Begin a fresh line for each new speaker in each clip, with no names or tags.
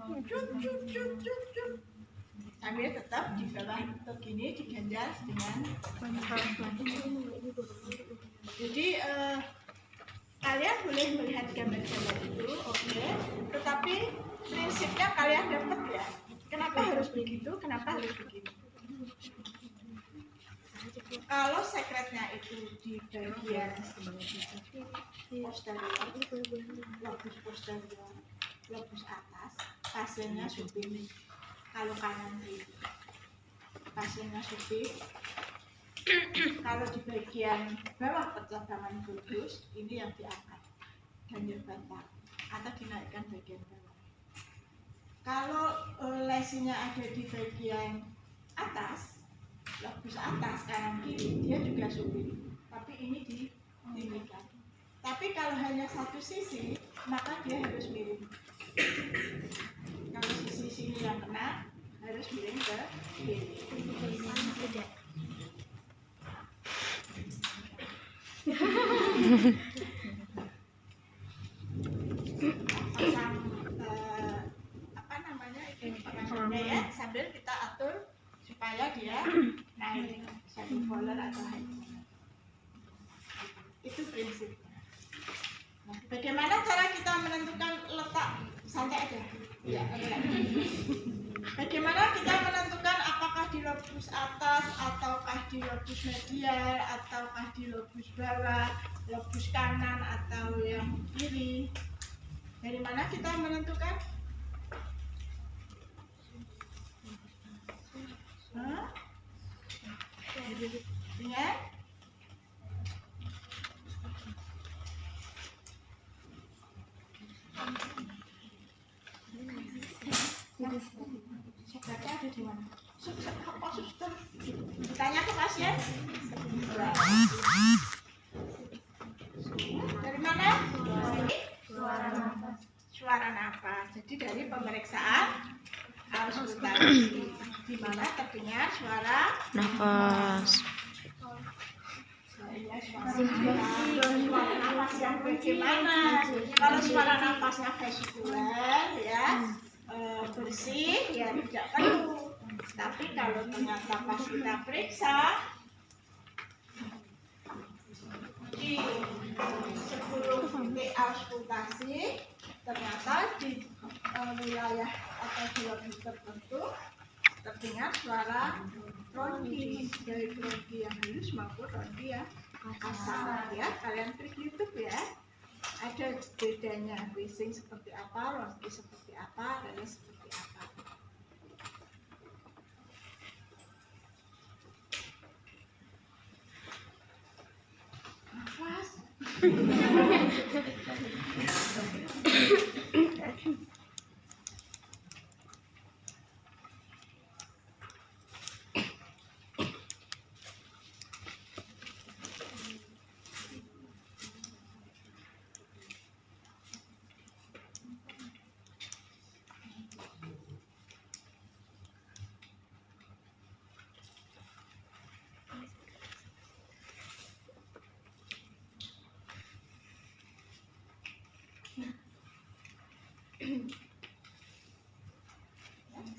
cut cut cut cut cut. Sambil tetap di bawah lutut gini diganjal dengan jadi kalian boleh melihat gambar-gambar itu, oke. Tetapi prinsipnya kalian dapat ya. Kenapa harus begitu? Kenapa harus begitu? Kalau sekretnya itu di bagian posterior, lobus posterior, lobus atas, pasiennya supin. Kalau kanan kiri, pasiennya supin. Kalau di bagian bawah percabangan bulbus, ini yang diangkat ganjil bantal atau dinaikkan bagian bawah. Kalau lesinya ada di bagian atas, lobus atas kanan kiri, dia juga supin, tapi ini ditinggikan. Tapi kalau hanya satu sisi, maka dia harus miring. Kalau sisi sini yang kena, harus miring ke kiri. Pasang apa namanya itu pengamannya ya, sambil kita atur supaya dia naik satu voller atau high voller. Itu prinsipnya. Nah, bagaimana cara kita menentukan letak santai aja? Ya, bagaimana kita menentukan apakah di lobus atas ataukah di lobus medial ataukah di lobus bawah, lobus kanan atau yang kiri? Dari mana kita menentukan? Dengan sebenarnya ada di mana? Apa suster? Tanya ke pasien. Dari mana? Suara nafas. Jadi dari pemeriksaan auskultasi, di mana terdengar suara
nafas.
Suara nafas yang bagaimana? Kalau suara nafasnya vesikuler ya bersih ya tidak perlu. Tapi kalau ternyata pas kita periksa di 10 titik auskultasi ternyata di wilayah atau di lobus tertentu terdengar suara ronki, dari ronki yang halus maupun ronki yang kasar ya. Kalian klik YouTube ya, ada bedanya wheezing seperti apa, ronki seperti apa, dan seperti apa. Nafas.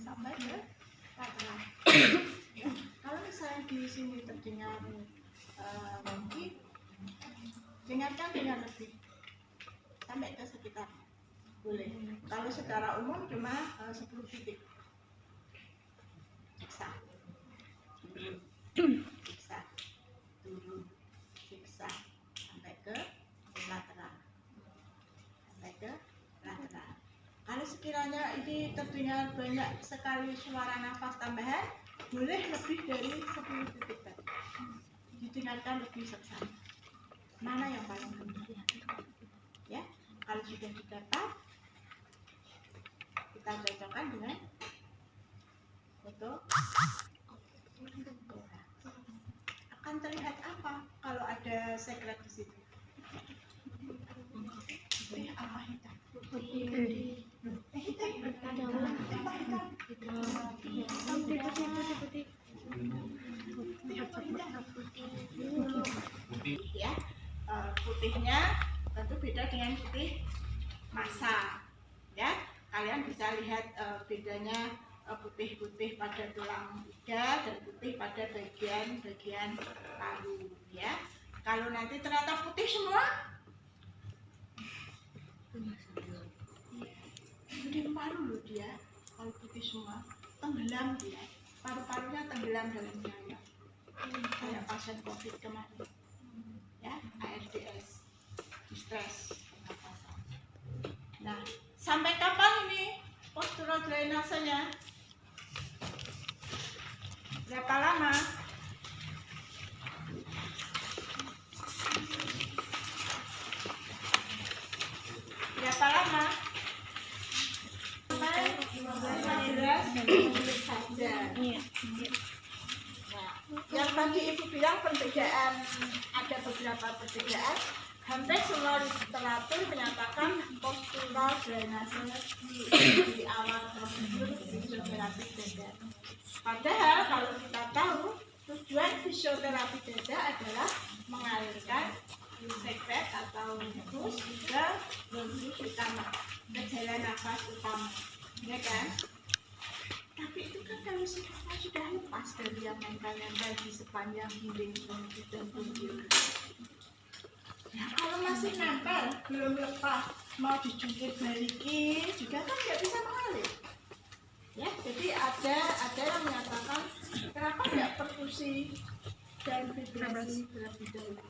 Sampai ke lateral. Kalau misalnya di sini terdengar ronki, dengarkan dengan lebih sampai ke sekitar boleh. Kalau secara umum cuma 10 titik. Siksa, siksa, turun, siksa sampai ke lateral, sampai ke lateral. Kalau sekiranya ini terdengar banyak sekali suara nafas tambahan, boleh lebih dari 10 titik tadi. Didengarkan lebih seksama. Mana yang paling penting? Ya, kalau sudah didapat, kita cocokkan dengan foto. Akan terlihat apa kalau ada sekret di situ? Apa hitam? Ya, putihnya tentu beda dengan putih massa. Ya, kalau kalian bisa lihat bedanya putih-putih pada tulang iga dan putih pada bagian paru ya. Kalau nanti ternyata putih semua, gede paru loh dia. Kalau putih semua, tenggelam dia. Paru-parunya tenggelam dalam cairan. Kayak pasien COVID kemarin, ya, ARDS, stres. Nah, sampai kapan ini postural drainasenya? Berapa lama? Berapa lama? Sampai 15 menit saja. Nah, yang tadi Ibu bilang perbedaan, ada beberapa perbedaan. Hampir semua literatur menyatakan postural drainase di awal prosedur fisioterapi dada. Padahal kalau kita tahu tujuan fisioterapi dada adalah mengalirkan sekret atau infus ke infus utama, ke jalan nafas utama, ya kan? Tapi itu kan kalau sikapnya sudah lepas dari yang nempel-nempel di sepanjang dinding punggung dan punggung. Ya kalau masih nempel, belum lepas, mau dijungkit balikin juga kan nggak bisa mengalir. Ya, jadi ada yang menyatakan kenapa nggak perkusi dan vibrasi terlebih dahulu.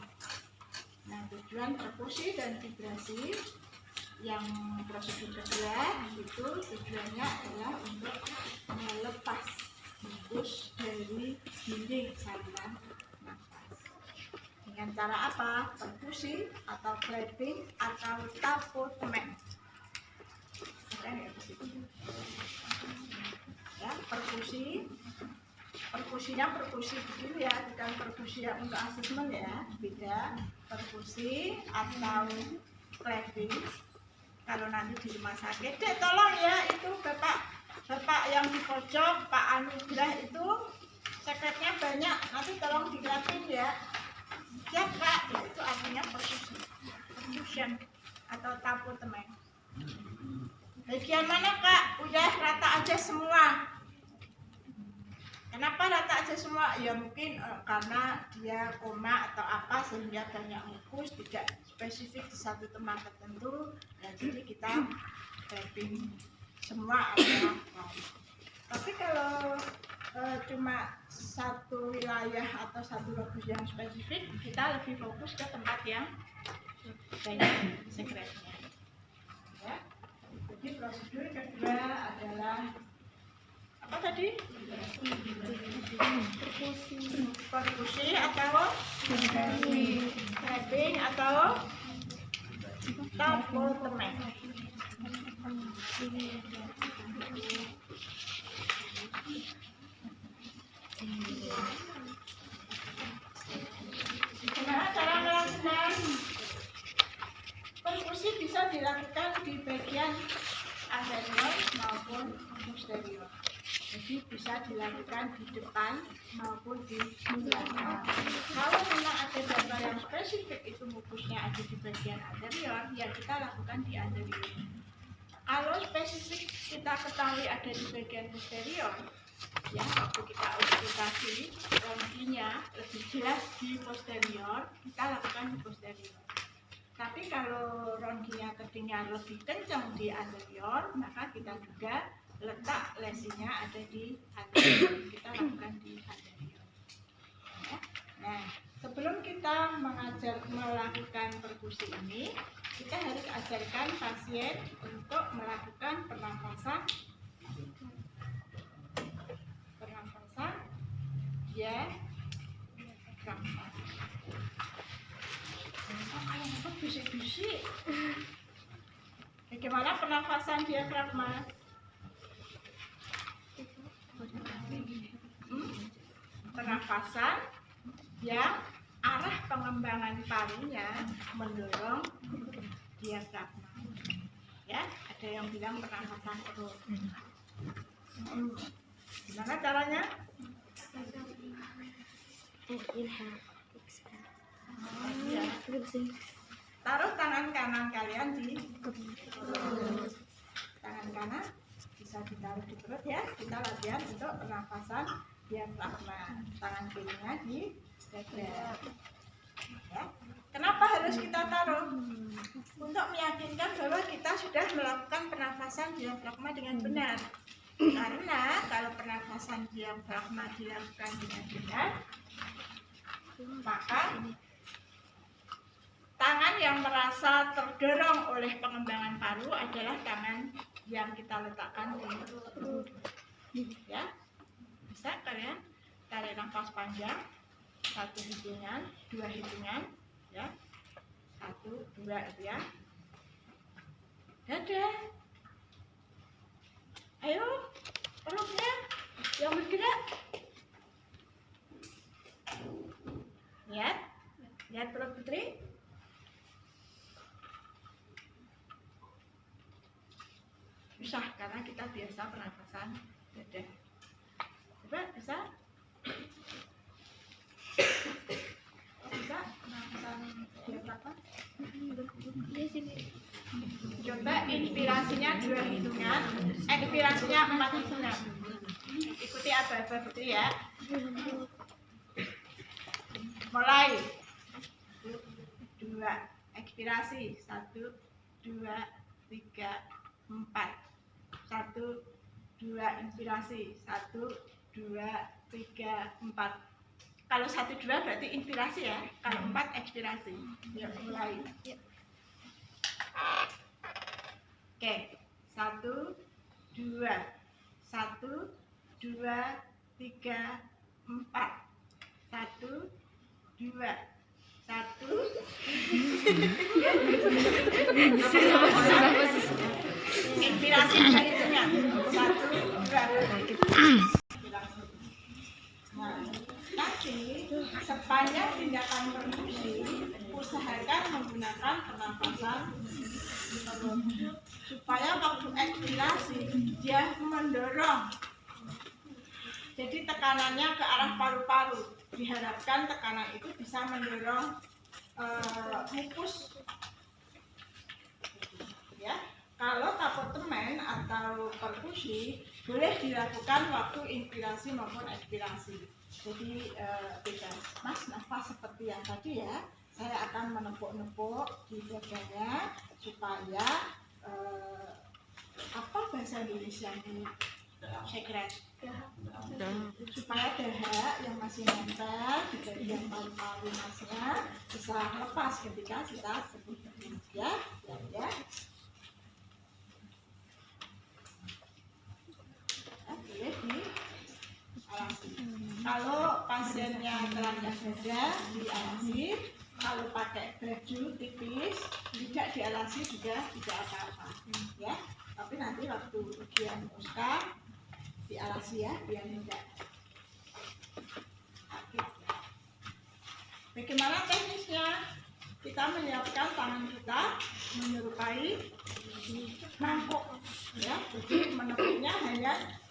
Nah, tujuan perkusi dan vibrasi yang prosedur kedua itu tujuannya adalah untuk melepas infus dari dinding saluran nafas. Dengan cara apa? Perkusi atau clapping atau tapotemen. Ada nggak di situ? Ya, perkusinya perkusi dulu ya, bukan perkusi yang untuk asesmen ya, beda. Perkusi atau clapping kalau nanti di rumah sakit, Dek tolong ya itu bapak yang di pojok, Pak Anugrah itu sekretnya banyak, nanti tolong diklapin ya. Siap Kak, itu artinya percussion atau tapotemen. Bagian mana Kak? Udah rata aja semua. Kenapa rata aja semua? Ya mungkin karena dia koma atau apa sehingga banyak infus, tidak spesifik di satu tempat tertentu. Ya jadi kita tapping semua adalah baik. Tapi kalau cuma satu wilayah atau satu lokus yang spesifik, kita lebih fokus ke tempat yang banyak sekretnya. Ya. Jadi prosedur kedua adalah apa tadi? Perkusi atau clapping atau tapotemen. Gimana cara melakukan? Perkusi bisa dilakukan di bagian anterior maupun posterior. Jadi bisa dilakukan di depan maupun di belakang. Kalau memang ada data yang spesifik itu mukusnya ada di bagian anterior, ya kita lakukan di anterior. Kalau spesifik kita ketahui ada di bagian posterior, ya waktu kita auskultasi ronkinya lebih jelas di posterior, kita lakukan di posterior. Tapi kalau ronkinya terdengar lebih kencang di anterior, maka kita juga letak lesinya ada di anterior, kita lakukan di anterior. Ya. Nah, sebelum kita melakukan perkusi ini, kita harus ajarkan pasien untuk melakukan pernafasan diafragma. Kalau bisik-bisik, bagaimana pernafasan diafragma? Pernafasan yang arah pengembangan parunya mendorong diafragma. Ya, ada yang bilang pernafasan perut. Gimana caranya? Ya. Taruh tangan kanan kalian di perut. Tangan kanan, bisa ditaruh di perut ya. Kita latihan untuk pernafasan diafragma. Tangan kirinya di dada. Ya. Kenapa harus kita taruh? Untuk meyakinkan bahwa kita sudah melakukan pernafasan diafragma dengan benar. Karena kalau pernafasan diafragma dilakukan dengan benar, maka tangan yang merasa terdorong oleh pengembangan paru adalah tangan yang kita letakkan di perut. Ya, bisa kalian tarik nafas panjang, 1 hitungan, 2 hitungan, ya, 1, 2 ya. Dadah. Ayo, perutnya yang bergerak. Lihat perut Putri. Susah karena kita biasa pernafasan dada. Coba bisa? Bisa pernafasan diafragma? Coba inspirasinya 2 hitungan, ekspirasinya 4 hitungan. Ikuti aba-aba Putri ya. Mulai. 2, ekspirasi 1, 2, 3, 4. 1, 2, inspirasi 1, 2, 3, 4. Kalau 1, 2 berarti inspirasi ya. Kalau 4 ekspirasi. Yuk mulai. Oke, 1, 2, 1, 2, 3, 4. 1, 2, 1. Inspirasi hitungan 1, 2. Nah, nanti sepanjang tindakan perfusi usahakan menggunakan pernapasan supaya waktu ekspirasi dia mendorong. Jadi tekanannya ke arah paru-paru. Diharapkan tekanan itu bisa mendorong mukus. Ya, kalau tapotemen atau perfusi boleh dilakukan waktu inspirasi maupun ekspirasi. Jadi beda. Mas nafas seperti yang tadi ya. Saya akan menepuk-nepuk di dadanya supaya apa bahasa Indonesia ini? Sekret. Supaya dahak yang masih nempel di bagian paru-paru masnya bisa lepas ketika kita sebut ya. Boleh dialasi. Kalau pasiennya telanjang dada dialasi. Kalau pakai baju tipis tidak dialasi juga tidak apa-apa ya. Tapi nanti waktu ujian Oscar dialasi ya, biar tidak sakit. Bagaimana teknisnya? Kita menyiapkan tangan kita menyerupai mangkuk ya. Jadi menepuknya hanya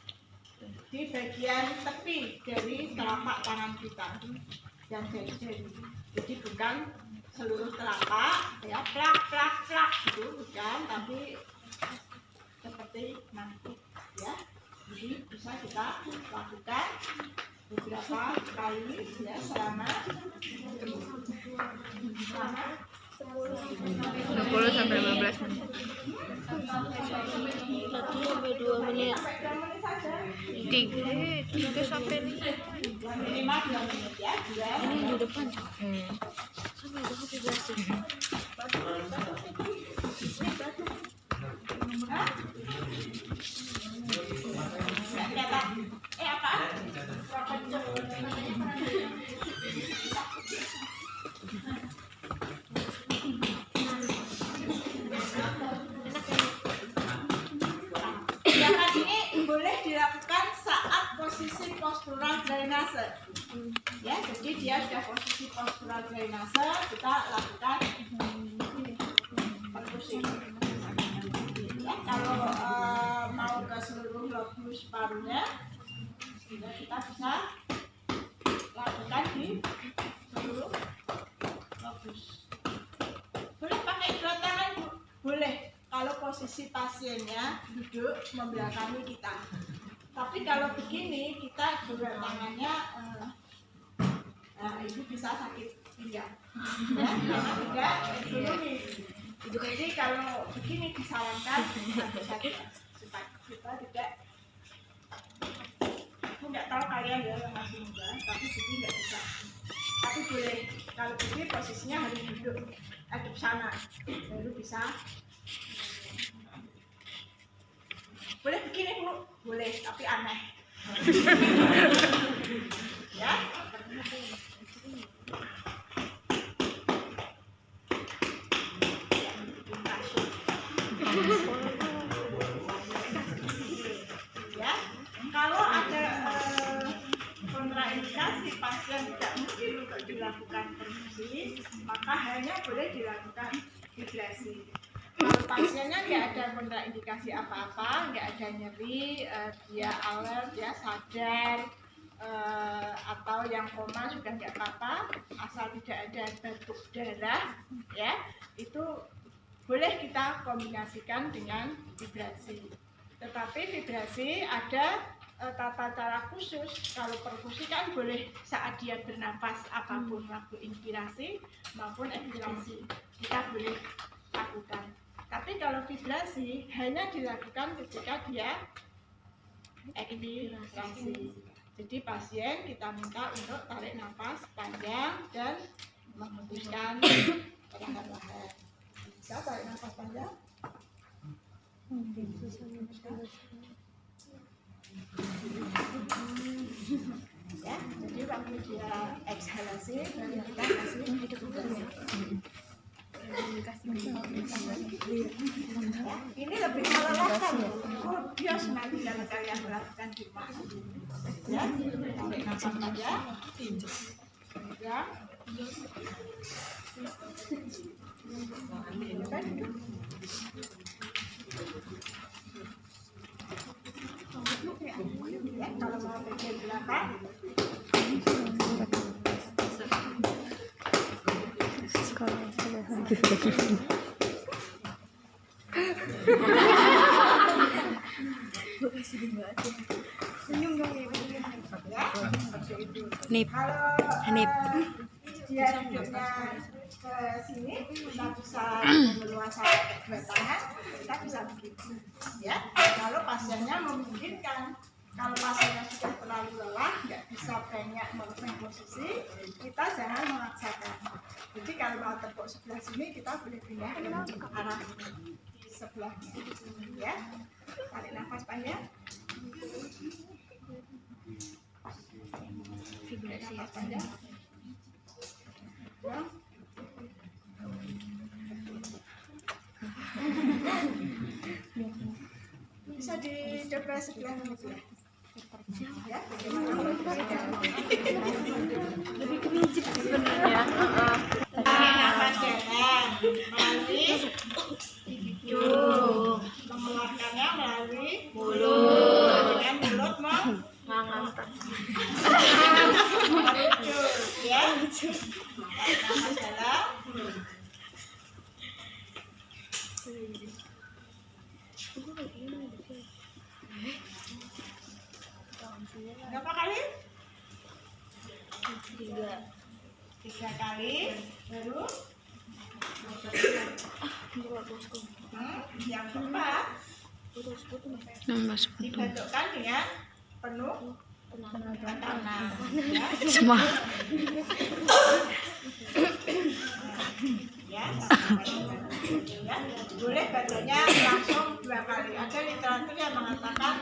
di bagian tepi dari telapak tangan kita dan jari-jari. Jadi bukan seluruh telapak ya, plak gitu bukan, tapi seperti mangkuk ya. Jadi bisa kita lakukan beberapa kali ya selama
10 sampai 15 menit. 1 sampai 2 menit. 3 sampai 5.
Minimal 2 menit ya.
Ini di depan. Sampai 12.
Apa? Gerakan ini boleh dilakukan saat posisi postural drainase. Ya, jadi dia sudah posisi postural drainase, kita lakukan perkusi. Ya, kalau mau ke seluruh lobus parunya, kita bisa lakukan di seluruh lobus. Boleh pakai dua tangan, Bu? Boleh. kalau posisi pasiennya duduk membelakangi kita. Tapi kalau begini kita juga tangannya itu bisa sakit pinggang. Ya, karena tidak ergonomis. Jadi kalau begini disarankan supaya kita tidak. Aku nggak tahu kalian ya yang masih muda, tapi begini nggak bisa. Tapi boleh kalau begini posisinya harus duduk hadap sana, baru bisa. Boleh begini Bu, boleh, tapi aneh. Ya. Ya, kalau ada kontraindikasi pasien tidak mungkin untuk dilakukan perfusi, maka hanya boleh dilakukan vibrasi. Kalau pasiennya nggak ada kontraindikasi apa-apa, nggak ada nyeri, dia alert, dia sadar, atau yang koma sudah nggak apa-apa, asal tidak ada batuk darah, ya itu boleh kita kombinasikan dengan vibrasi. Tetapi vibrasi ada tata cara khusus. Kalau perkusi kan boleh saat dia bernafas apapun, waktu inspirasi maupun ekspirasi kita boleh lakukan. Tapi kalau vibrasi hanya dilakukan ketika dia ekspirasi. Jadi pasien kita minta untuk tarik nafas panjang dan menghembuskan perlahan-lahan. Bisa tarik nafas panjang? Ya, jadi waktu dia ekshalasi baru kita kasih ya, ini lebih melelahkan. Dia nanti kalau kalian melakukan di rumah. Ya, tarik nafas panjang. Ya. Ya, kalau mau bagian belakang
Nip.
kalau dia duduknya ke sini kita bisa meluas pakai dua tangan, kita bisa begitu ya. Kalau pasiennya memungkinkan, kalau pasiennya sudah terlalu lelah nggak bisa banyak melakukan posisi, kita jangan memaksakan. Jadi kalau mau tepuk sebelah sini kita boleh pindah ke arah di sebelahnya ya. Tarik nafas panjang. Tarik nafas panjang. Ya. Bisa dicoba sebelah sebelah. Ya,
Lebih kepincut sebenarnya.
nafas dalam melalui hidung, mengeluarkannya melalui mulut. Dengan mulut
Mengangkat.
merujuk, ya. Nafas dalam. Berapa kali? 3 kali. Baru yang keempat dibentukkan dengan penuh tekanan ya.
Semua.
Ya, boleh batuknya langsung 2 kali. Ada literatur yang mengatakan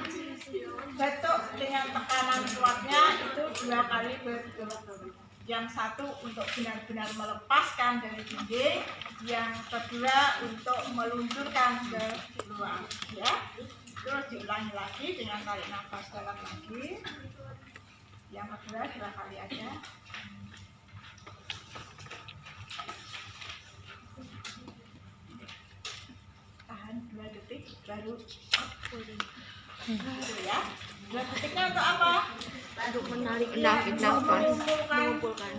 batuk dengan tekanan kuatnya itu 2 kali berturut-turut. Yang satu untuk benar-benar melepaskan dari dinding, yang kedua untuk meluncurkan ke luar. Ya, terus diulangi lagi dengan tarik nafas dalam lagi. Yang kedua 2 kali aja. Tahan 2 detik baru ya. 2 detiknya untuk apa?
Untuk menarik
Ya,
nafas.
mengumpulkan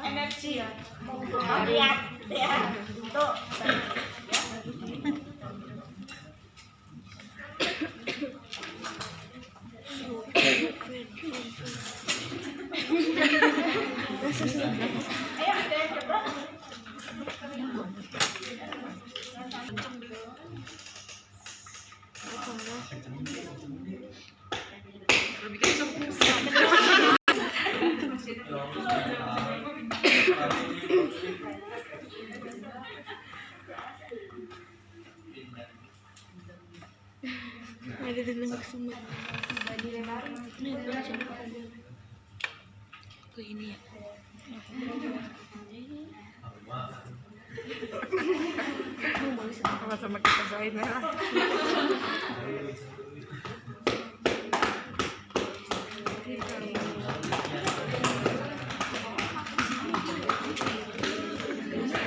energi ya, mengumpulkan niat ya untuk ya. Ayo ada yang coba.
Ada dengar semut. Ke ini ya. Sama kita Zain ya.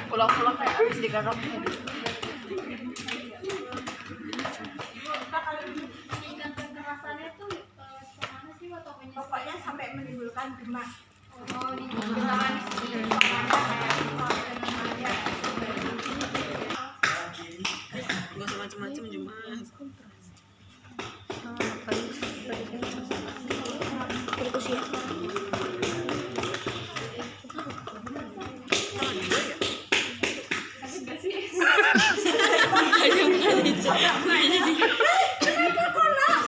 Pulang-pulang kayak habis digarap.
Pokoknya sampai menimbulkan gemas.
Gak usah macem-macem cuma
Terus ya.
Tapi